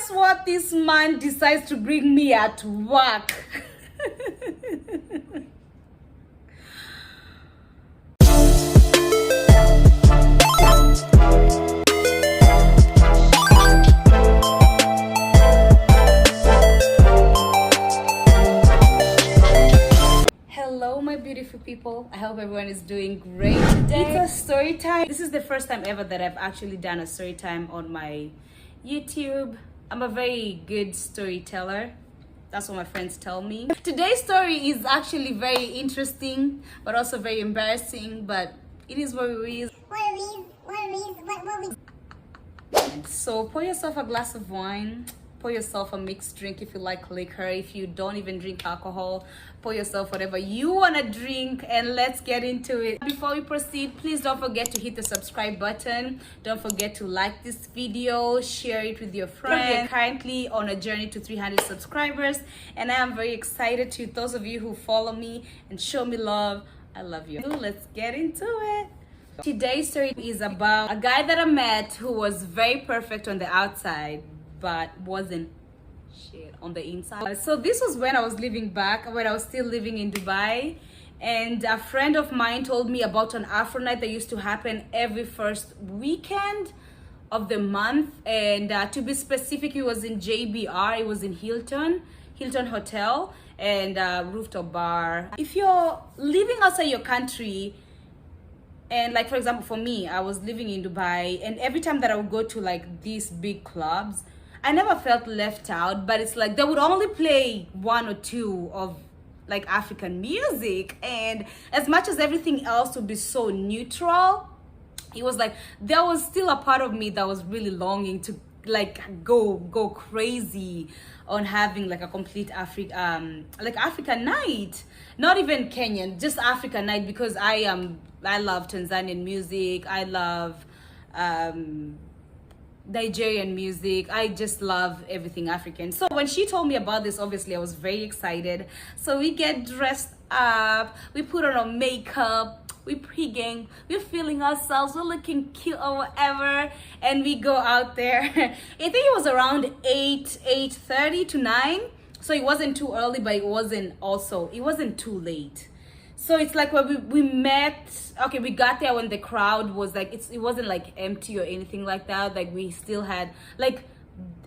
guess what? This man decides to bring me at work. Hello my beautiful people, I hope everyone is doing great today. It's a story time. This is the first time ever that I've actually done a story time on my YouTube. I'm a very good storyteller, that's what my friends tell me. Today's story is actually very interesting but also very embarrassing, but it is what it is. So pour yourself a glass of wine, pour yourself a mixed drink if you like liquor. If you don't even drink alcohol, pour yourself whatever you want to drink, and let's get into it. Before we proceed, please don't forget to hit the subscribe button. Don't forget to like this video, share it with your friends. We are currently on a journey to 300 subscribers, and I am very excited. To those of you who follow me and show me love, I love you. Let's get into it. Today's story is about a guy that I met who was very perfect on the outside but wasn't shit on the inside. So this was when I was when I was still living in Dubai, and a friend of mine told me about an Afro night that used to happen every first weekend of the month, and to be specific, it was in JBR. It was in Hilton Hotel, and rooftop bar. If you're living outside your country, and like for example for me, I was living in Dubai, and every time that I would go to like these big clubs, I never felt left out, but it's like they would only play one or two of like African music, and as much as everything else would be so neutral, it was like there was still a part of me that was really longing to like go crazy on having like a complete African night, not even Kenyan, just African night, because I love Tanzanian music, I love Nigerian music, I just love everything African. So when she told me about this, obviously I was very excited. So we get dressed up, we put on our makeup, we pre-game, we're feeling ourselves, we're looking cute or whatever, and we go out there. I think it was around 8:30 to 9, so it wasn't too early, but it wasn't too late. So it's like when we met, okay, we got there when the crowd was like, it wasn't like empty or anything like that. Like we still had like,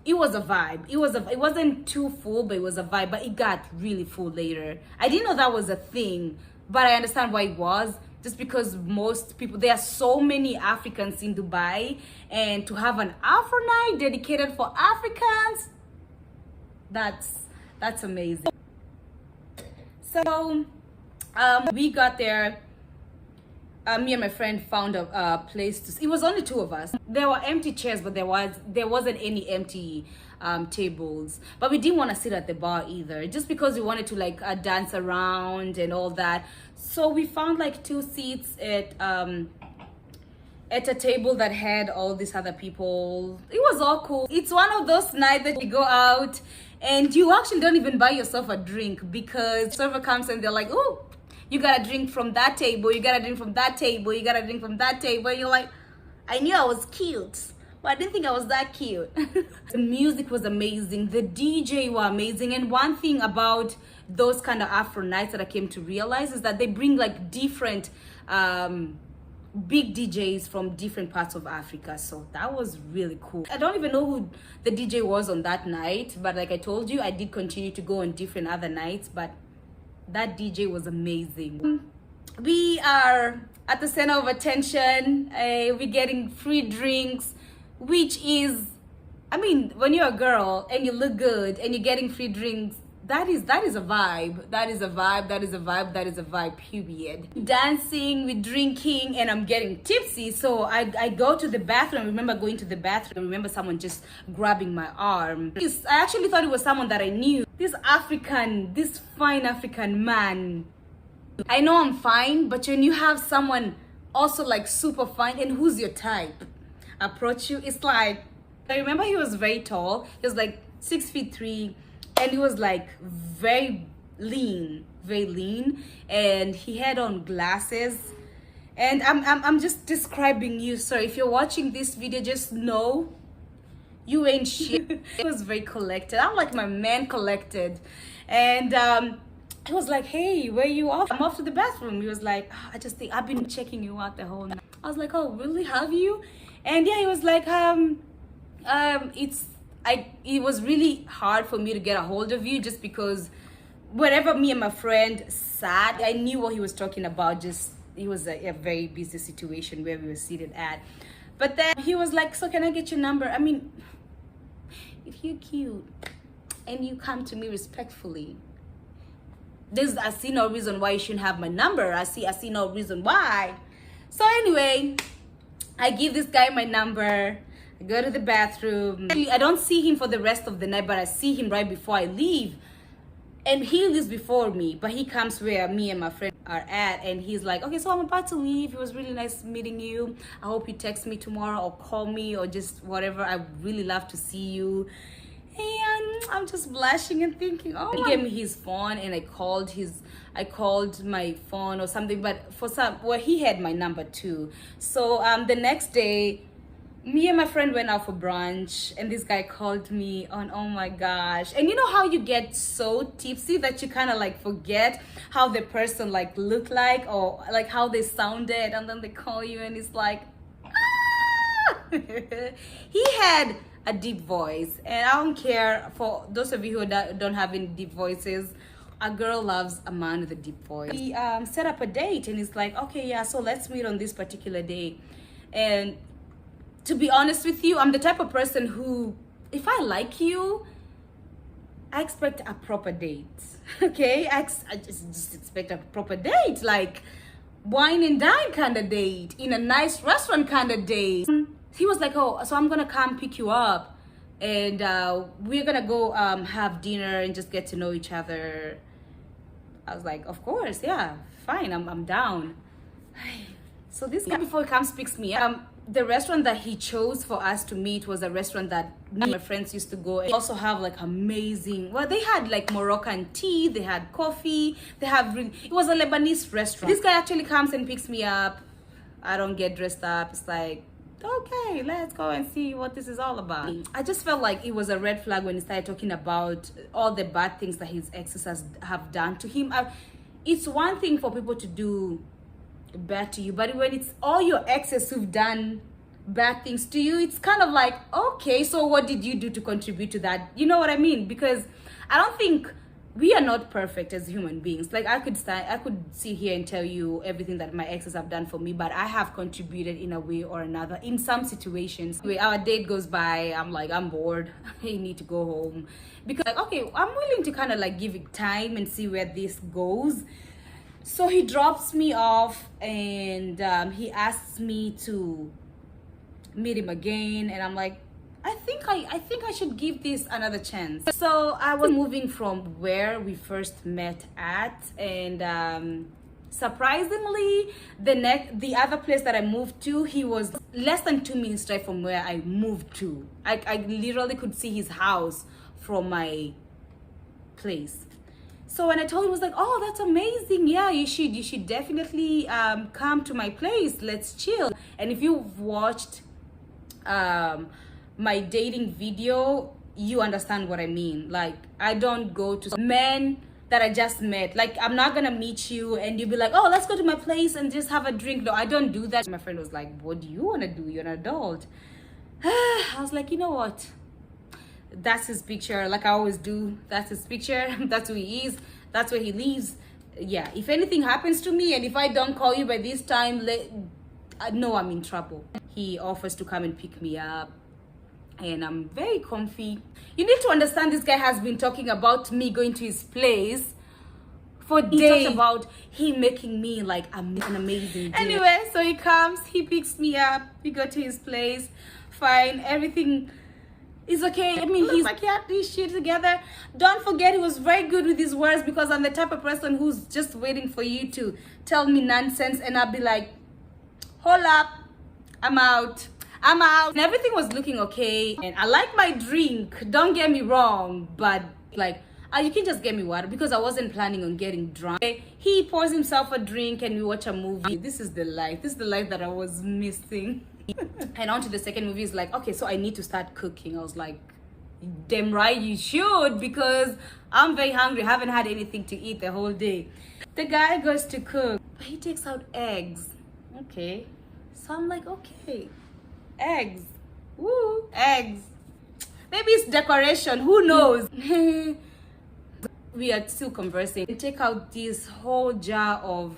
it was a vibe. It wasn't too full, but it was a vibe. But it got really full later. I didn't know that was a thing, but I understand why it was. Just because most people, there are so many Africans in Dubai, and to have an Afro night dedicated for Africans, that's amazing. So we got there. Me and my friend found a place to. It was only two of us. There were empty chairs, but there wasn't any empty tables. But we didn't want to sit at the bar either, just because we wanted to like dance around and all that. So we found like two seats at a table that had all these other people. It was all cool. It's one of those nights that you go out and you actually don't even buy yourself a drink, because server comes and they're like, oh, you gotta drink from that table, you gotta drink from that table, you gotta drink from that table. And you're like, I knew I was cute, but I didn't think I was that cute. The music was amazing, the DJ were amazing, and one thing about those kind of Afro nights that I came to realize is that they bring like different big DJs from different parts of Africa. So that was really cool. I don't even know who the DJ was on that night, but like I told you, I did continue to go on different other nights, but that DJ was amazing. We are at the center of attention. We're getting free drinks, which is, I mean, when you're a girl and you look good and you're getting free drinks, that is a vibe. That is a vibe, period. Dancing, we're drinking, and I'm getting tipsy. So I go to the bathroom. I remember going to the bathroom. I remember someone just grabbing my arm. I actually thought it was someone that I knew. This fine African man. I know I'm fine, but when you have someone also like super fine and who's your type approach you, it's like, I remember he was very tall. He was like 6'3", and he was like very lean, and he had on glasses. And I'm just describing you, so if you're watching this video, just know You ain't shit. He was very collected. I'm like my man collected. And he was like, hey, where you off? I'm off to the bathroom. He was like, "Ah, I just think I've been checking you out the whole night." I was like, oh, really? Have you? And yeah, he was like, it was really hard for me to get a hold of you just because wherever me and my friend sat, I knew what he was talking about. Just it was a very busy situation where we were seated at. But then he was like, so can I get your number? I mean, if you're cute and you come to me respectfully, I see no reason why you shouldn't have my number. I see no reason why. So anyway, I give this guy my number. I go to the bathroom. I don't see him for the rest of the night, but I see him right before I leave. And he leaves before me, but he comes where me and my friend are at, and he's like, okay, so I'm about to leave. It was really nice meeting you. I hope you text me tomorrow or call me or just whatever. I really love to see you. And I'm just blushing and thinking, oh, he gave me his phone, and I called my phone or something, but he had my number too. So the next day, me and my friend went out for brunch, and this guy called me on, oh my gosh. And you know how you get so tipsy that you kind of like forget how the person like looked like or like how they sounded, and then they call you and it's like, ah! He had a deep voice, and I don't care for those of you who don't have any deep voices. A girl loves a man with a deep voice. He set up a date, and he's like, okay, yeah, so let's meet on this particular day. And to be honest with you, I'm the type of person who, if I like you, I expect a proper date. Okay, I just expect a proper date, like wine and dine kind of date, in a nice restaurant kind of date. He was like, oh, so I'm gonna come pick you up, and we're gonna go have dinner and just get to know each other. I was like, of course, yeah, fine, I'm down. So this guy, before he comes picks me up, the restaurant that he chose for us to meet was a restaurant that me and my friends used to go. And also have like amazing, well, they had like Moroccan tea, they had coffee, it was a Lebanese restaurant. This guy actually comes and picks me up. I don't get dressed up. It's like, okay, let's go and see what this is all about. I just felt like it was a red flag when he started talking about all the bad things that his exes have done to him. It's one thing for people to do bad to you, but when it's all your exes who've done bad things to you, it's kind of like, okay, so what did you do to contribute to that? You know what I mean? Because I don't think we are not perfect as human beings. Like I could sit here and tell you everything that my exes have done for me, but I have contributed in a way or another in some situations. Our date goes by, I'm like, I'm bored, I need to go home, because like, okay, I'm willing to kind of like give it time and see where this goes. So he drops me off, and he asks me to meet him again, and I'm like, I think I should give this another chance. So I was moving from where we first met at, and surprisingly, the other place that I moved to, he was less than 2 minutes drive from where I moved to. I literally could see his house from my place. So when I told him, I was like, oh, that's amazing. Yeah, you should definitely come to my place. Let's chill. And if you've watched my dating video, you understand what I mean. Like, I don't go to men that I just met. Like, I'm not gonna meet you and you'll be like, oh, let's go to my place and just have a drink. No, I don't do that. My friend was like, what do you want to do? You're an adult. I was like, you know what? That's his picture, like I always do. That's his picture. That's who he is. That's where he lives. Yeah, if anything happens to me and if I don't call you by this time, I know I'm in trouble. He offers to come and pick me up, and I'm very comfy. You need to understand, this guy has been talking about me going to his place for days. He talks about him making me like an amazing day. Anyway, so he comes, he picks me up, we go to his place, fine, everything is okay. I mean, he's like, he had this shit together. Don't forget, he was very good with his words, because I'm the type of person who's just waiting for you to tell me nonsense, and I'll be like, hold up, I'm out. And everything was looking okay, and I like my drink, don't get me wrong, but like, you can just get me water, because I wasn't planning on getting drunk. He pours himself a drink and we watch a movie. This is the life that I was missing. And on to the second movie is like, okay, so I need to start cooking. I was like, damn right you should, because I'm very hungry. I haven't had anything to eat the whole day. The guy goes to cook, but he takes out eggs. Okay, so I'm like, okay, eggs, woo, eggs. Maybe it's decoration, who knows? We are still conversing. Take out this whole jar of,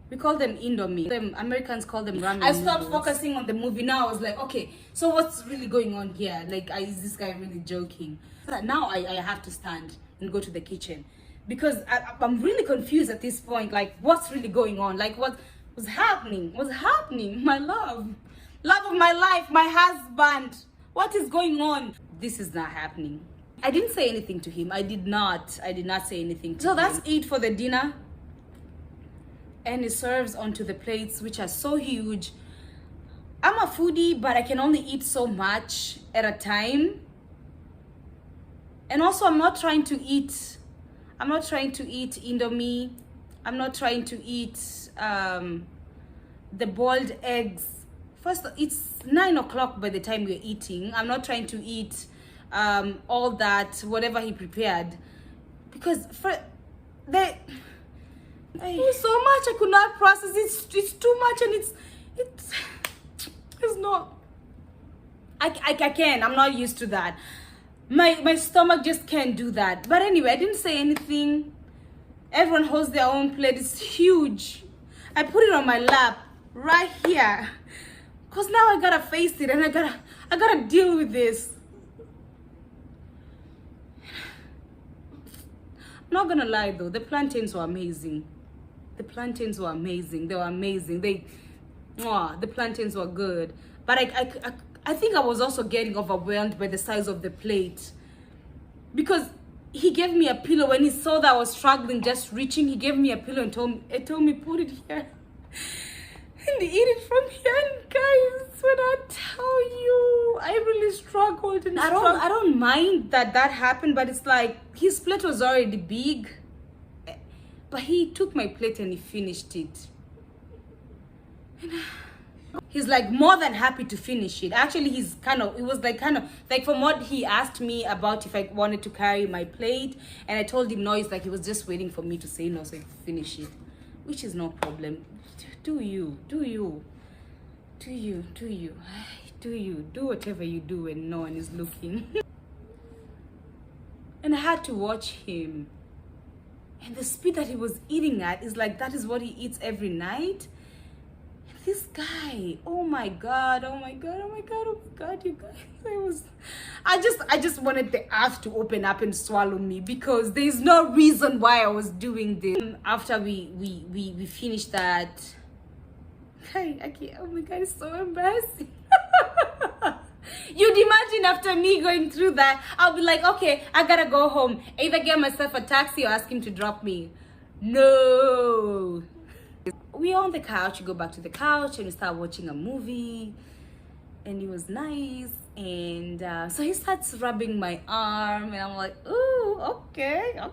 we call them Indomie. Americans call them ramen. I stopped focusing on the movie. Now I was like, okay, so what's really going on here? Like, is this guy really joking? Now I have to stand and go to the kitchen, because I'm really confused at this point. Like, what's really going on? Like, what was happening? What's happening? My love of my life, my husband. What is going on? This is not happening. I didn't say anything to him. I did not say anything to him. So that's it for the dinner. And it serves onto the plates, which are so huge. I'm a foodie, but I can only eat so much at a time. And also, I'm not trying to eat Indomie. I'm not trying to eat the boiled eggs. First, it's 9 o'clock by the time we're eating. I'm not trying to eat all that, whatever he prepared, because it was so much I could not process. It's too much, and it's not. I can't. I'm not used to that. My stomach just can't do that. But anyway, I didn't say anything. Everyone holds their own plate. It's huge. I put it on my lap right here, cause now I gotta face it, and I gotta deal with this. I'm not gonna lie though, the plantains were amazing. The plantains were amazing. They were amazing. The plantains were good. But I think I was also getting overwhelmed by the size of the plate, because he gave me a pillow when he saw that I was struggling just reaching. He gave me a pillow and told me put it here and eat it from here. And guys, when I tell you, I really struggled and I don't mind that happened, but it's like his plate was already big. But he took my plate and he finished it. And he's like more than happy to finish it. Actually, it was like from what he asked me about, if I wanted to carry my plate, and I told him no. It's like he was just waiting for me to say no so he could finish it, which is no problem. Do whatever you do when no one is looking. And I had to watch him. And the speed that he was eating at is like, that is what he eats every night. And this guy, oh my god, you guys. I just wanted the earth to open up and swallow me, because there's no reason why I was doing this. After we finished that, I can't, oh my god, it's so embarrassing. You'd imagine after me going through that, I'll be like, okay, I gotta go home. Either get myself a taxi or ask him to drop me. No. We're on the couch, we go back to the couch and we start watching a movie. And it was nice. And so he starts rubbing my arm and I'm like, ooh, okay. I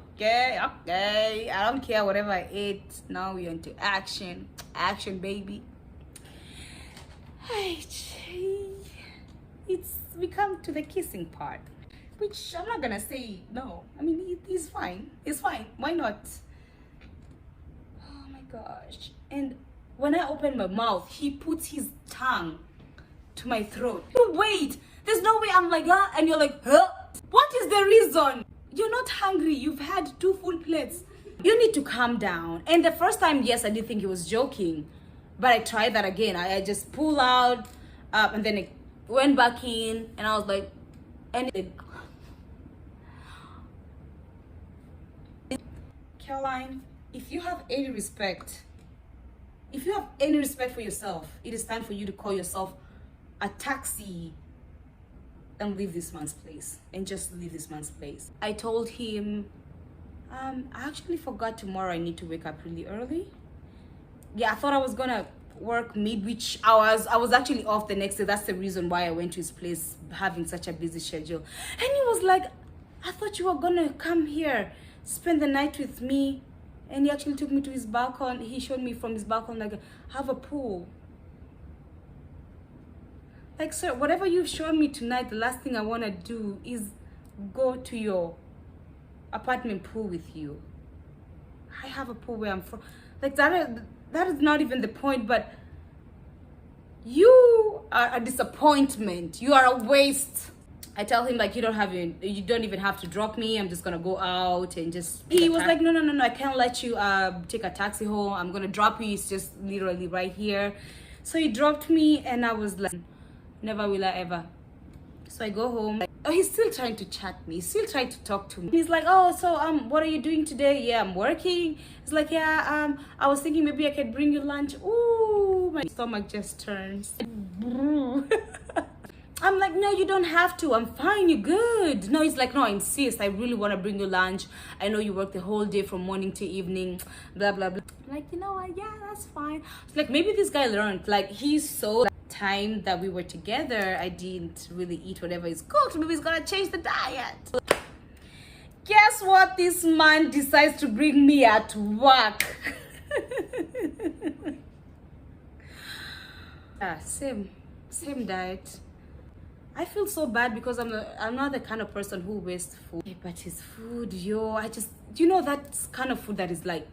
don't care whatever I ate. Now we're into action. Action, baby. We come to the kissing part, which I'm not gonna say no. I mean, it's fine. It's fine. Why not? Oh my gosh. And when I open my mouth, he puts his tongue to my throat. Wait, there's no way I'm like, and you're like, huh? What is the reason? You're not hungry. You've had 2 full plates. You need to calm down. And the first time, yes, I did think he was joking, but I tried that again. I just pull out, and then it went back in, and I was like, Caroline, if you have any respect for yourself, it is time for you to call yourself a taxi and leave this man's place. And just leave this man's place. I told him, I actually forgot tomorrow I need to wake up really early. Yeah, I thought I was gonna work which I was actually off the next day. That's the reason why I went to his place, having such a busy schedule. And he was like, I thought you were gonna come here, spend the night with me. And he actually took me to his balcony. He showed me from his balcony, like, have a pool. Like, sir, whatever you've shown me tonight, the last thing I want to do is go to your apartment pool with you. I have a pool where I'm from. Like, that is not even the point, but you are a disappointment. You are a waste. I tell him, like, you don't even have to drop me. I'm just gonna go out and just. He was like, no, I can't let you take a taxi home. I'm gonna drop you. It's just literally right here. So he dropped me, and I was like, never will I ever. So I go home. Oh, he's still trying to chat me. He's still trying to talk to me. He's like, oh, so what are you doing today? Yeah, I'm working. He's like, yeah, I was thinking maybe I could bring you lunch. Ooh, my stomach just turns. I'm like, no, you don't have to. I'm fine. You're good. No, he's like, no, I insist. I really want to bring you lunch. I know you work the whole day from morning to evening. Blah, blah, blah. I'm like, you know what? Yeah, that's fine. It's like, maybe this guy learned. Like, he's so... time that we were together, I didn't really eat whatever is cooked. Maybe he's gonna change the diet. Guess what? This man decides to bring me at work. Same diet. I feel so bad because I'm not the kind of person who wastes food. But his food, that kind of food that is like,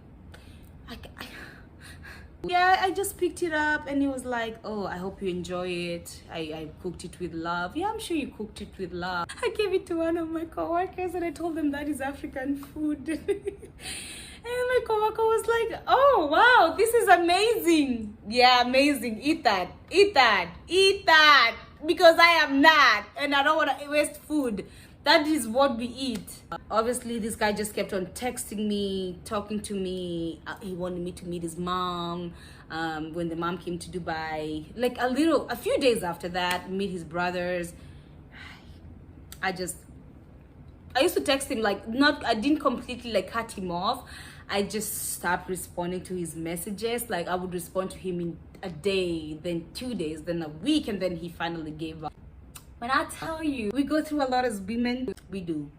yeah, I just picked it up and he was like, oh, I hope you enjoy it. I cooked it with love. Yeah, I'm sure you cooked it with love. I gave it to one of my coworkers and I told them that is African food. And my coworker was like, oh, wow, this is amazing. Yeah, amazing. Eat that. Because I am not and I don't want to waste food. That is what we eat. Obviously, this guy just kept on texting me, talking to me. He wanted me to meet his mom when the mom came to Dubai. Like a few days after that, meet his brothers. I used to text him, like, I didn't completely like cut him off. I just stopped responding to his messages. Like, I would respond to him in a day, then 2 days, then a week, and then he finally gave up. When I tell you, we go through a lot as women. We do.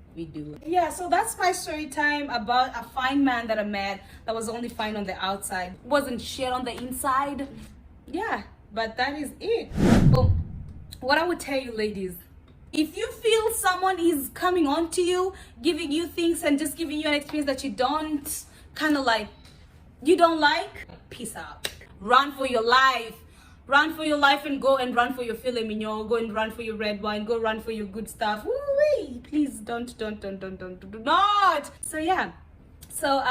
Yeah, so that's my story time about a fine man that I met that was only fine on the outside. Wasn't shit on the inside. Yeah, but that is it. So, what I would tell you, ladies, if you feel someone is coming on to you, giving you things and just giving you an experience that you don't like, peace out. Run for your life. Run for your life and go and run for your filet mignon. Go and run for your red wine. Go run for your good stuff. Woo-wee. Please don't. Do not. So yeah. So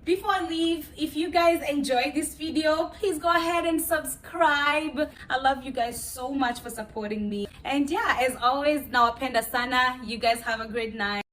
before I leave, if you guys enjoyed this video, please go ahead and subscribe. I love you guys so much for supporting me. And yeah, as always, nawapenda sana. You guys have a great night.